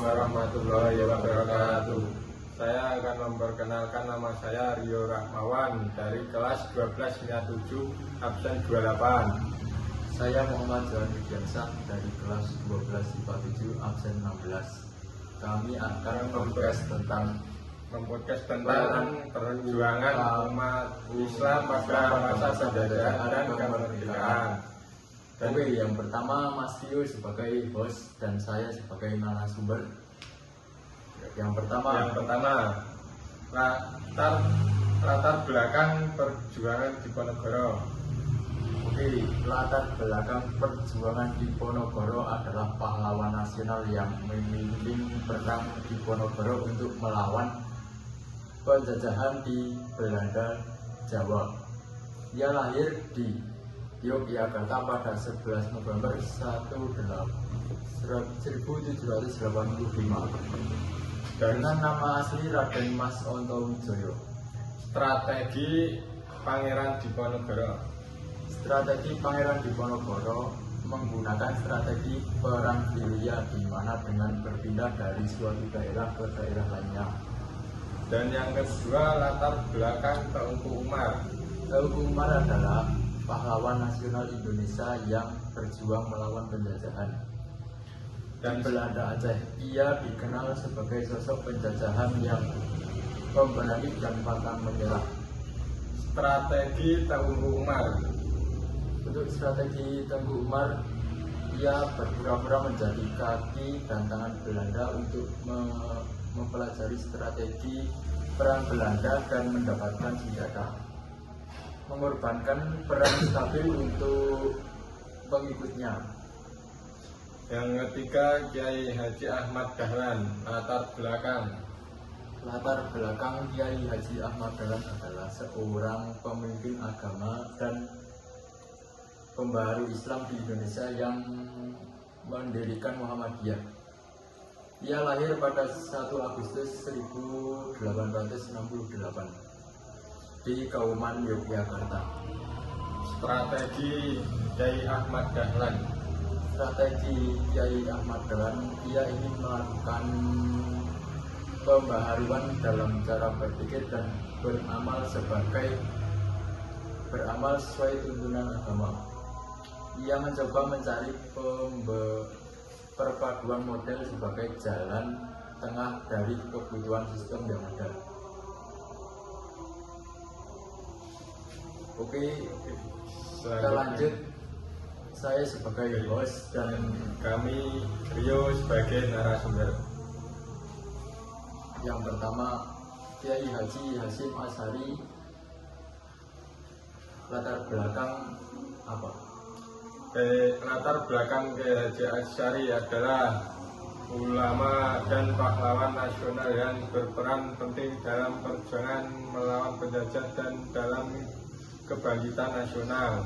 warahmatullahi wabarakatuh. Saya akan memperkenalkan nama saya Rio Rahmawan dari kelas 12 absen 28. Saya Muhammad Johan Widiansah dari kelas 12 IPA 7 absen 16. Kami akan Mempodcast tentang perjuangan umat Islam pada masa penjajahan dan kemerdekaan. Oke, yang pertama Mas Tio sebagai host dan saya sebagai narasumber. Yang pertama latar belakang perjuangan Diponegoro. Oke, latar belakang perjuangan Diponegoro adalah pahlawan nasional yang memimpin perang Diponegoro untuk melawan penjajahan di Belanda Jawa. Ia lahir di Yogyakarta pada 11 November 1785 dengan nama asli Raden Mas Ontowijoyo. Strategi Pangeran Diponegoro. Strategi Pangeran Diponegoro menggunakan strategi perang gerilya, di mana dengan berpindah dari suatu daerah ke daerah lainnya. Dan yang kedua, latar belakang Teuku Umar. Teuku Umar adalah pahlawan nasional Indonesia yang berjuang melawan penjajahan dan Belanda Aceh. Ia dikenal sebagai sosok penjajahan yang pemberani dan pantang menyerah. Strategi Teuku Umar. Untuk strategi Teuku Umar, ia berpura-pura menjadi kaki dan tangan Belanda untuk mempelajari strategi perang Belanda dan mendapatkan senjata, mengorbankan peran stabil untuk pengikutnya. Yang ketiga, Kiai Haji Ahmad Dahlan. Latar belakang Kiai Haji Ahmad Dahlan adalah seorang pemimpin agama dan pembaharu Islam di Indonesia yang mendirikan Muhammadiyah. Ia lahir pada 1 Agustus 1868 di Kauman, Yogyakarta. Strategi Kiai Ahmad Dahlan. Strategi Kiai Ahmad Dahlan, ia ingin melakukan pembaharuan dalam cara berpikir dan beramal sesuai tuntunan agama. Ia mencoba mencari perpaduan model sebagai jalan tengah dari kebutuhan sistem yang ada. Oke, kita lanjut. Saya sebagai host dan kami Rio sebagai narasumber. Yang pertama, Kiai Haji Hasyim Asy'ari. Latar belakang apa? Latar belakang Kiai Haji Asy'ari adalah ulama dan pahlawan nasional yang berperan penting dalam perjuangan melawan penjajah dan dalam kebangkitan nasional.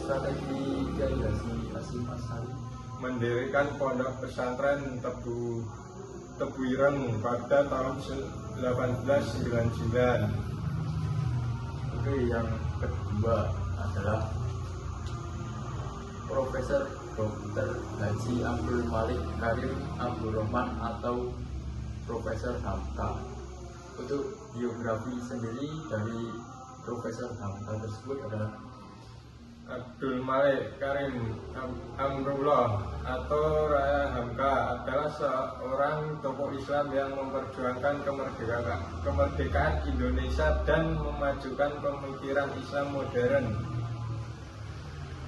Strategi Kiai Haji Hasyim Asy'ari mendirikan pondok pesantren Tebu Ireng pada tahun 1899. Oke, yang kedua adalah Profesor Dr. Haji Abdul Malik Karim Abdurrahman atau Profesor Hamka. Untuk biografi sendiri dari Profesor Hamka tersebut adalah Abdul Malik Karim Amrullah atau Raya Hamka adalah seorang tokoh Islam yang memperjuangkan kemerdekaan Indonesia dan memajukan pemikiran Islam modern.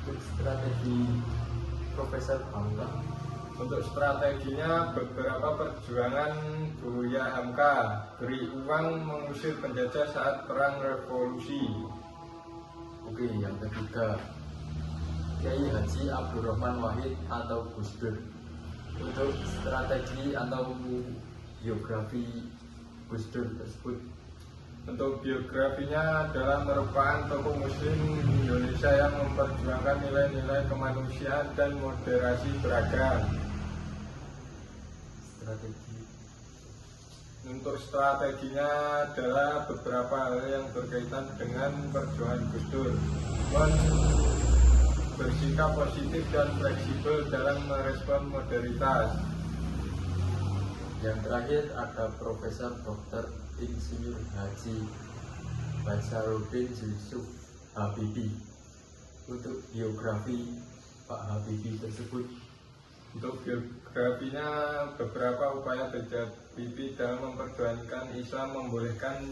Untuk strategi Profesor Hamka, untuk strateginya beberapa perjuangan Buya Hamka beri uang mengusir penjajah saat perang revolusi. Oke, yang ketiga Kiai Haji Abdurrahman Wahid atau Gus Dur. Untuk strategi atau biografi Gus Dur tersebut, untuk biografinya adalah merupakan tokoh muslim Indonesia yang memperjuangkan nilai-nilai kemanusiaan dan moderasi beragam. Strategi. Untuk strateginya adalah beberapa hal yang berkaitan dengan perjuangan Gus Dur. Bersikap positif dan fleksibel dalam merespon modernitas. Yang terakhir ada Profesor Dr. Insinyur Haji Basaruddin Yusuf Habibie. Untuk biografi Pak Habibie tersebut, untuk biografinya, beberapa upaya B.J. Habibie dalam memperjuangkan Islam membolehkan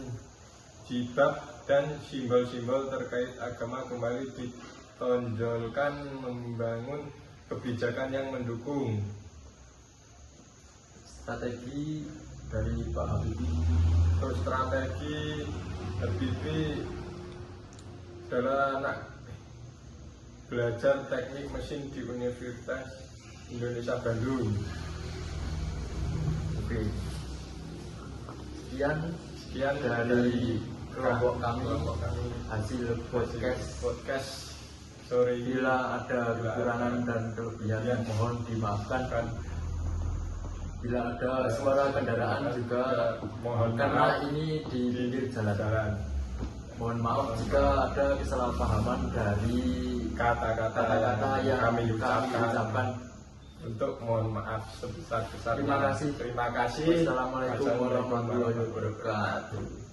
jilbab dan simbol-simbol terkait agama kembali ditonjolkan, membangun kebijakan yang mendukung. Strategi dari Pak Habibie. Terus strategi Habibie adalah anak belajar teknik mesin di Universitas Indonesia Bandung. Oke. Sekian Dari kelompok kami kelompok kami hasil podcast sore ini. Bila ada kekurangan dan kelebihan mohon dimaafkan. Bila ada suara kendaraan juga mohon karena maaf. ini di pinggir jalan. Mohon maaf Mohon jika ada kesalahpahaman dari kata-kata yang kami ucapkan. Untuk mohon maaf sebesar-besarnya. Terima kasih. Terima kasih. Wassalamualaikum warahmatullahi wabarakatuh.